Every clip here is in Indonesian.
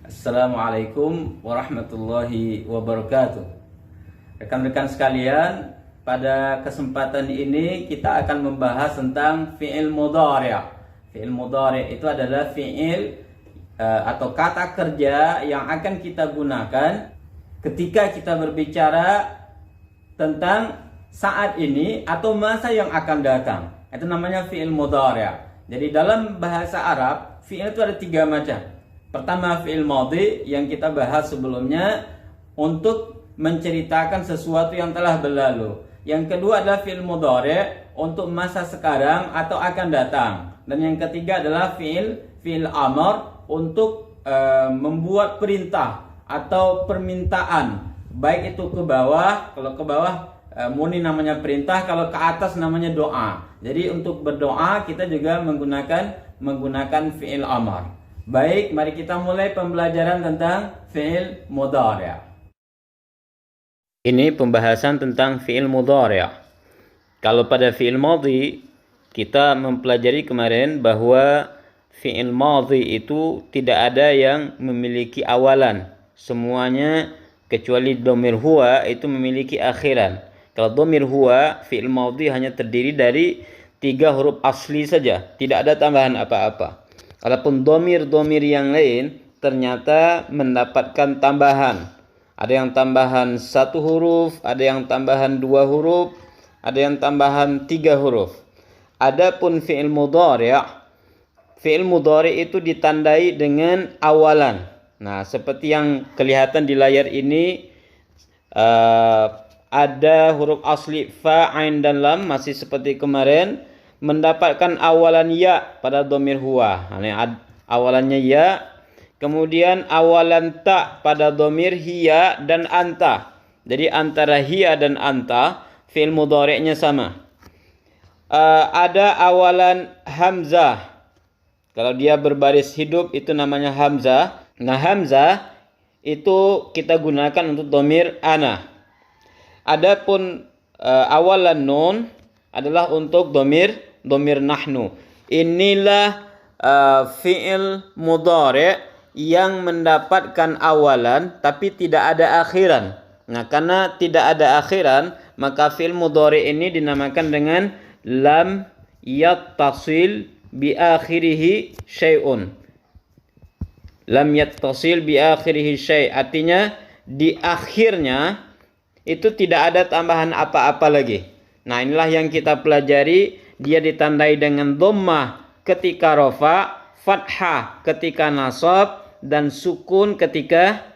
Assalamualaikum warahmatullahi wabarakatuh. Rekan-rekan sekalian, pada kesempatan ini kita akan membahas tentang fi'il mudhari'. Fi'il mudhari' itu adalah fi'il atau kata kerja yang akan kita gunakan ketika kita berbicara tentang saat ini atau masa yang akan datang. Itu namanya fi'il mudhari'. Jadi dalam bahasa Arab, fi'il itu ada 3 macam. Pertama, fi'il madhi yang kita bahas sebelumnya untuk menceritakan sesuatu yang telah berlalu. Yang kedua adalah fi'il mudhari' untuk masa sekarang atau akan datang. Dan yang ketiga adalah fi'il amr untuk membuat perintah atau permintaan. Baik itu ke bawah, kalau ke bawah murni namanya perintah, kalau ke atas namanya doa. Jadi untuk berdoa kita juga menggunakan fi'il amr. Baik, mari kita mulai pembelajaran tentang fi'il mudhari'. Ini pembahasan tentang fi'il mudhari'. Kalau pada fi'il madhi, kita mempelajari kemarin bahwa fi'il madhi itu tidak ada yang memiliki awalan. Semuanya kecuali dhamir huwa itu memiliki akhiran. Kalau dhamir huwa, fi'il madhi hanya terdiri dari 3 huruf asli saja, tidak ada tambahan apa-apa. Adapun domir-domir yang lain ternyata mendapatkan tambahan. Ada yang tambahan 1 huruf, ada yang tambahan 2 huruf, ada yang tambahan 3 huruf. Adapun fi'il mudhari' itu ditandai dengan awalan. Nah, seperti yang kelihatan di layar ini, ada huruf asli fa, ain dan lam masih seperti kemarin, mendapatkan awalan ya pada dhamir huwa. Awalannya ya, kemudian awalan ta pada dhamir hiya dan anta. Jadi antara hiya dan anta fi'il mudhari'nya sama. Ada awalan hamzah. Kalau dia berbaris hidup itu namanya hamzah. Nah, hamzah itu kita gunakan untuk dhamir ana. Adapun awalan nun adalah untuk dhamir nahnu. Inilah fi'il mudhari' yang mendapatkan awalan tapi tidak ada akhiran. Nah, karena tidak ada akhiran, maka fi'il mudhari' ini dinamakan dengan lam yattasil bi akhirih syai'un. Lam yattasil bi akhirih syai', artinya di akhirnya itu tidak ada tambahan apa-apa lagi. Nah, inilah yang kita pelajari. Dia ditandai dengan dhammah ketika rafa, fathah ketika nasab, dan sukun ketika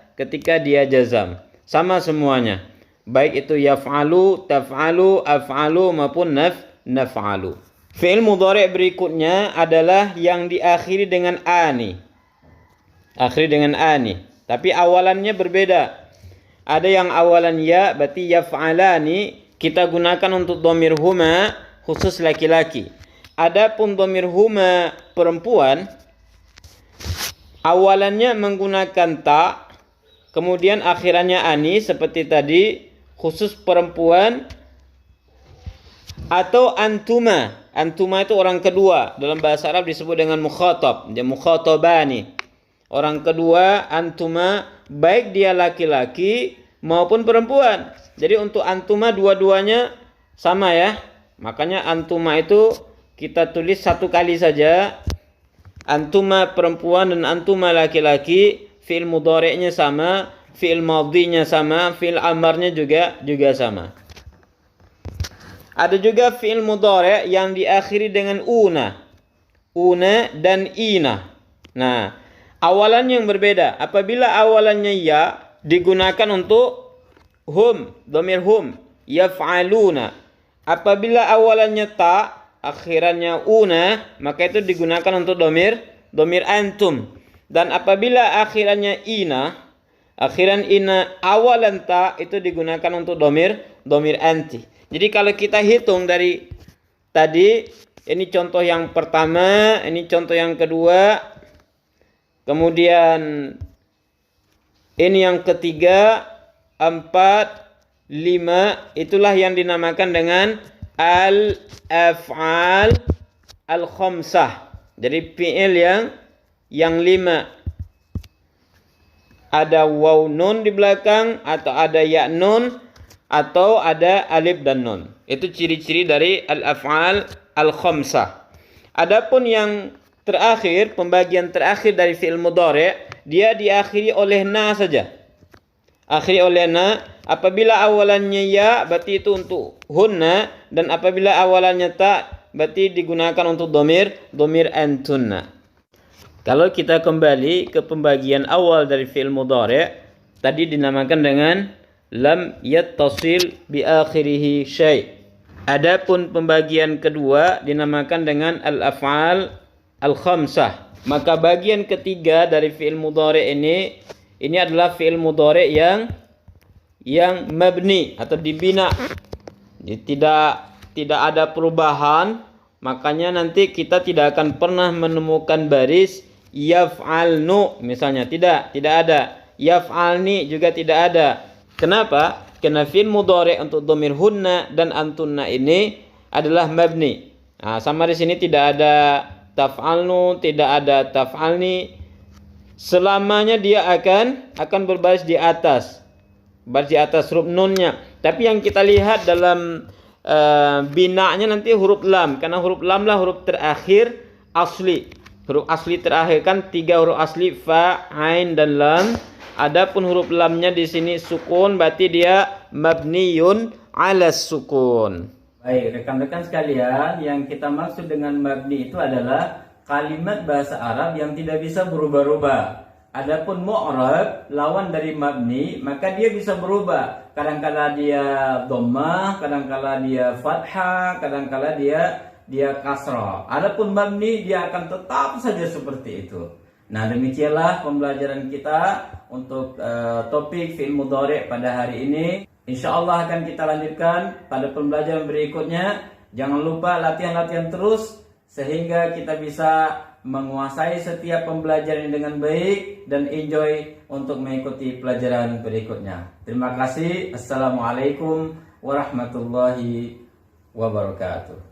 dia jazam. Sama semuanya. Baik itu yaf'alu, taf'alu, af'alu maupun naf'alu. Fi'il mudhari' berikutnya adalah yang diakhiri dengan ani. Akhiri dengan ani. Tapi awalannya berbeda. Ada yang awalan ya, berarti yaf'alani kita gunakan untuk dhamir huma khusus laki-laki. Adapun dhamir huma perempuan, awalannya menggunakan ta, kemudian akhirannya ani seperti tadi khusus perempuan, atau antuma. Antuma itu orang kedua, dalam bahasa Arab disebut dengan mukhatab, dia mukhatabani. Orang kedua antuma, baik dia laki-laki maupun perempuan. Jadi untuk antuma dua-duanya sama ya. Makanya antuma itu kita tulis 1 kali saja. Antuma perempuan dan antuma laki-laki, fi'il mudhari'nya sama, fi'il madhinya sama, fi'il amarnya juga sama. Ada juga fi'il mudhari' yang diakhiri dengan una. Una dan ina. Nah, awalannya yang berbeda. Apabila awalannya ya, digunakan untuk hum, dhamir hum, yaf'aluna. Apabila awalannya ta, akhirannya una, maka itu digunakan untuk dhamir antum. Dan apabila akhirannya ina, akhiran ina, awalan ta, itu digunakan untuk dhamir anti. Jadi kalau kita hitung dari tadi, ini contoh yang pertama, ini contoh yang kedua, kemudian ini yang ketiga, 4, 5, itulah yang dinamakan dengan al-af'al al-khamsah. Jadi fi'il yang 5. ada waw nun di belakang, atau ada ya nun, atau ada alif dan nun. Itu ciri-ciri dari al-af'al al-khamsah. Adapun yang terakhir, pembagian terakhir dari fi'il mudhari', dia diakhiri oleh na saja. Akhiri oleh na. Apabila awalannya ya, berarti itu untuk hunna, dan apabila awalannya ta, berarti digunakan untuk domir antunna. Kalau kita kembali ke pembagian awal dari fi'il mudhari', tadi dinamakan dengan lam yattasil bi akhirih syai'. Adapun pembagian kedua dinamakan dengan al-af'al al-khamsah. Maka bagian ketiga dari fi'il mudhari' ini adalah fi'il mudhari' yang mabni atau dibina. Jadi tidak ada perubahan, makanya nanti kita tidak akan pernah menemukan baris yaf'alnu misalnya, tidak ada. Yaf'alni juga tidak ada. Kenapa? Karena fi'il mudhari' untuk dhamir hunna dan antunna ini adalah mabni. Nah, sama di sini tidak ada taf'alnu, tidak ada taf'alni. Selamanya dia akan berbaris di atas. Baris di atas huruf nunnya. Tapi yang kita lihat dalam binanya nanti huruf lam, karena huruf lam lah huruf terakhir asli. Huruf asli terakhir kan 3 huruf asli, fa, ain dan lam. Adapun huruf lamnya di sini sukun, berarti dia mabniyun ala sukun. Baik, rekan-rekan sekalian, yang kita maksud dengan mabni itu adalah kalimat bahasa Arab yang tidak bisa berubah-ubah. Adapun mu'rab, lawan dari mabni, maka dia bisa berubah. Kadang-kala dia dhammah, kadang-kala dia fathah, kadang-kala dia kasrah. Adapun mabni, dia akan tetap saja seperti itu. Nah, demikianlah pembelajaran kita untuk topik fi'il mudhari' pada hari ini. Insyaallah akan kita lanjutkan pada pembelajaran berikutnya. Jangan lupa latihan-latihan terus sehingga kita bisa menguasai setiap pembelajaran dengan baik dan enjoy untuk mengikuti pelajaran berikutnya. Terima kasih. Assalamualaikum warahmatullahi wabarakatuh.